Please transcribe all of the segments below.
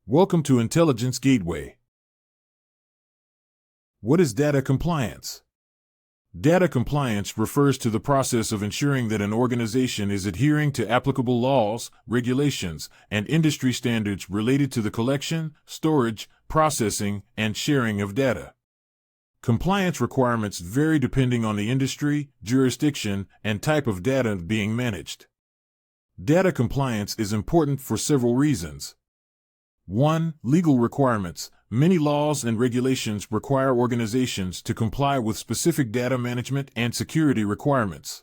Welcome to Intelligence Gateway. What is data compliance? Data compliance refers to the process of ensuring that an organization is adhering to applicable laws, regulations, and industry standards related to the collection, storage, processing, and sharing of data. Compliance requirements vary depending on the industry, jurisdiction, and type of data being managed. Data compliance is important for several reasons. 1. Legal requirements. Many laws and regulations require organizations to comply with specific data management and security requirements.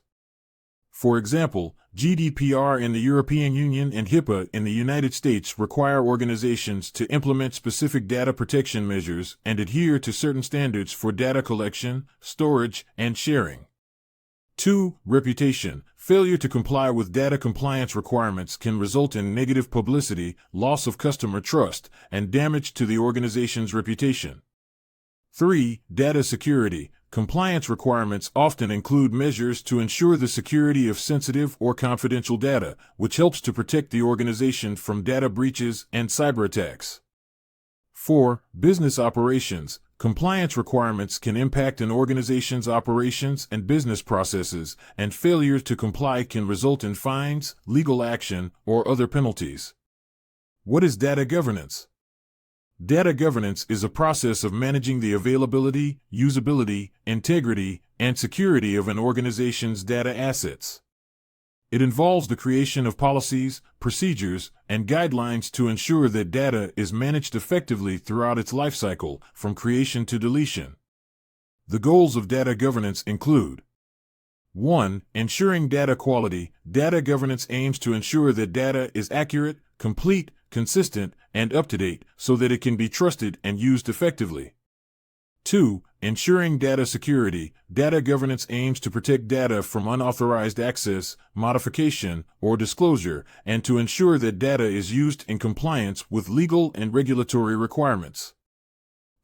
For example, GDPR in the European Union and HIPAA in the United States require organizations to implement specific data protection measures and adhere to certain standards for data collection, storage, and sharing. 2. Reputation. Failure to comply with data compliance requirements can result in negative publicity, loss of customer trust, and damage to the organization's reputation. 3. Data security. Compliance requirements often include measures to ensure the security of sensitive or confidential data, which helps to protect the organization from data breaches and cyber attacks. 4. Business operations. Compliance requirements can impact an organization's operations and business processes, and failure to comply can result in fines, legal action, or other penalties. What is data governance? Data governance is a process of managing the availability, usability, integrity, and security of an organization's data assets. It involves the creation of policies, procedures, and guidelines to ensure that data is managed effectively throughout its lifecycle, from creation to deletion. The goals of data governance include: 1. Ensuring data quality. Data governance aims to ensure that data is accurate, complete, consistent, and up-to-date so that it can be trusted and used effectively. 2. Ensuring data security. Data governance aims to protect data from unauthorized access, modification, or disclosure, and to ensure that data is used in compliance with legal and regulatory requirements.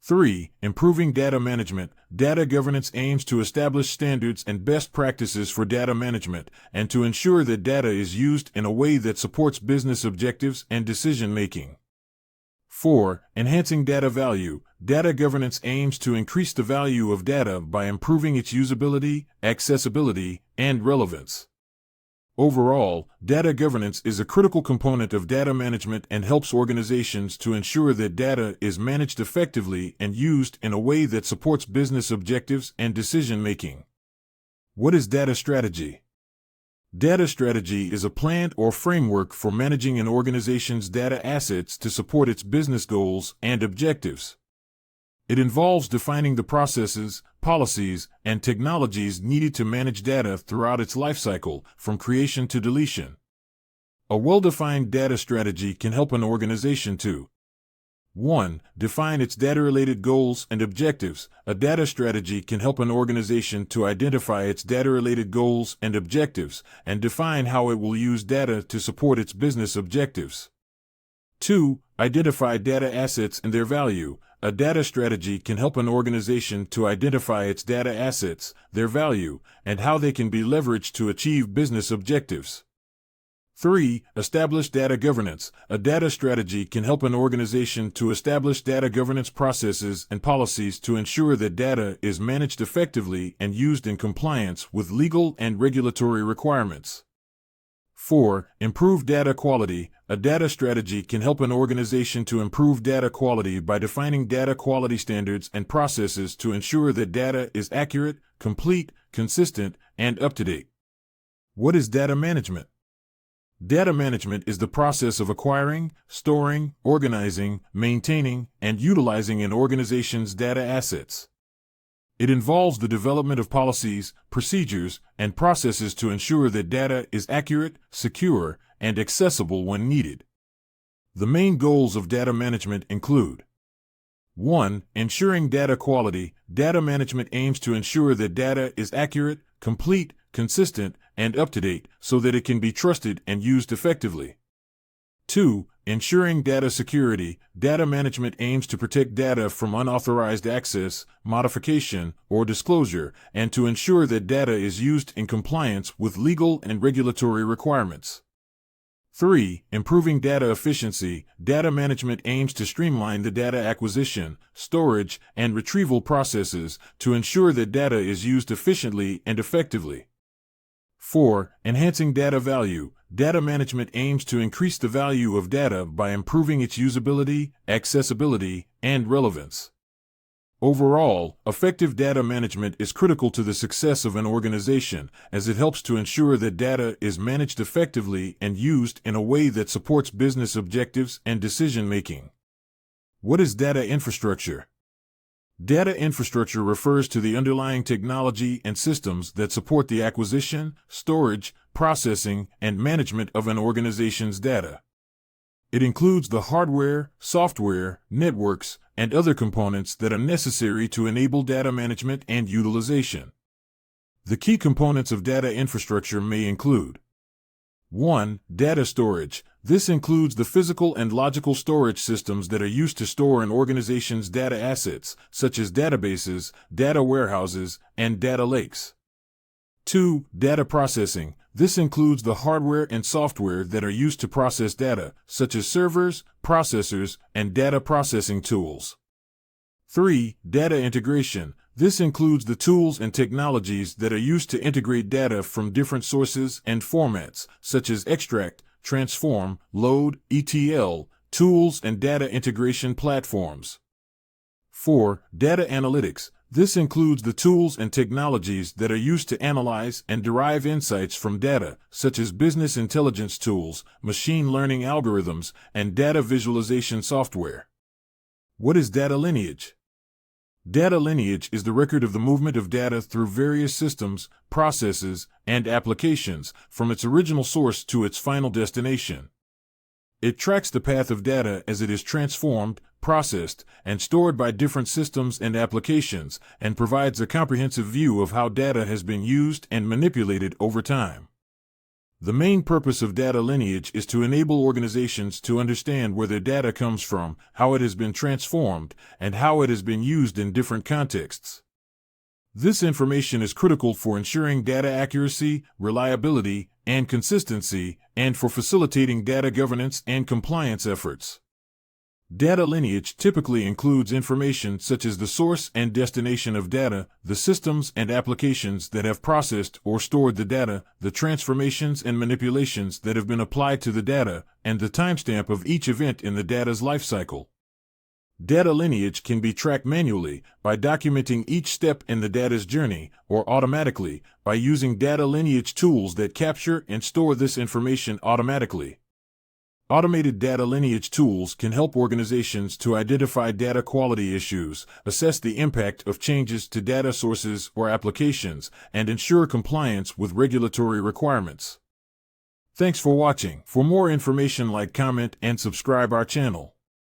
3. Improving data management. Data governance aims to establish standards and best practices for data management, and to ensure that data is used in a way that supports business objectives and decision-making. 4. Enhancing data value. Data governance aims to increase the value of data by improving its usability, accessibility, and relevance. Overall, data governance is a critical component of data management and helps organizations to ensure that data is managed effectively and used in a way that supports business objectives and decision-making. What is data strategy? Data strategy is a plan or framework for managing an organization's data assets to support its business goals and objectives. It involves defining the processes, policies, and technologies needed to manage data throughout its lifecycle, from creation to deletion. A well-defined data strategy can help an organization to: 1. Define its data-related goals and objectives. A data strategy can help an organization to identify its data-related goals and objectives, and define how it will use data to support its business objectives. 2. Identify data assets and their value. A data strategy can help an organization to identify its data assets, their value, and how they can be leveraged to achieve business objectives. 3. Establish data governance. A data strategy can help an organization to establish data governance processes and policies to ensure that data is managed effectively and used in compliance with legal and regulatory requirements. 4. Improve data quality. A data strategy can help an organization to improve data quality by defining data quality standards and processes to ensure that data is accurate, complete, consistent, and up-to-date. What is data management? Data management is the process of acquiring, storing, organizing, maintaining, and utilizing an organization's data assets. It involves the development of policies, procedures, and processes to ensure that data is accurate, secure, and accessible when needed. The main goals of data management include: 1. Ensuring data quality. Data management aims to ensure that data is accurate, complete, consistent, and up-to-date so that it can be trusted and used effectively. 2. Ensuring data security. Data management aims to protect data from unauthorized access, modification, or disclosure, and to ensure that data is used in compliance with legal and regulatory requirements. 3. Improving data efficiency. Data management aims to streamline the data acquisition, storage, and retrieval processes to ensure that data is used efficiently and effectively. 4. Enhancing data value. Data management aims to increase the value of data by improving its usability, accessibility, and relevance. Overall, effective data management is critical to the success of an organization, as it helps to ensure that data is managed effectively and used in a way that supports business objectives and decision-making. What is data infrastructure? Data infrastructure refers to the underlying technology and systems that support the acquisition, storage, processing, and management of an organization's data. It includes the hardware, software, networks, and other components that are necessary to enable data management and utilization. The key components of data infrastructure may include: 1. Data storage. This includes the physical and logical storage systems that are used to store an organization's data assets, such as databases, data warehouses, and data lakes. 2. Data processing. This includes the hardware and software that are used to process data, such as servers, processors, and data processing tools. 3. Data integration. This includes the tools and technologies that are used to integrate data from different sources and formats, such as extract, transform, load, ETL, tools, and data integration platforms. 4. Data analytics. This includes the tools and technologies that are used to analyze and derive insights from data, such as business intelligence tools, machine learning algorithms, and data visualization software. What is data lineage? Data lineage is the record of the movement of data through various systems, processes, and applications, from its original source to its final destination. It tracks the path of data as it is transformed, processed, and stored by different systems and applications, and provides a comprehensive view of how data has been used and manipulated over time. The main purpose of data lineage is to enable organizations to understand where their data comes from, how it has been transformed, and how it has been used in different contexts. This information is critical for ensuring data accuracy, reliability, and consistency, and for facilitating data governance and compliance efforts. Data lineage typically includes information such as the source and destination of data, the systems and applications that have processed or stored the data, the transformations and manipulations that have been applied to the data, and the timestamp of each event in the data's lifecycle. Data lineage can be tracked manually by documenting each step in the data's journey, or automatically by using data lineage tools that capture and store this information automatically. Automated data lineage tools can help organizations to identify data quality issues, assess the impact of changes to data sources or applications, and ensure compliance with regulatory requirements. Thanks for watching. For more information, like, comment, and subscribe our channel.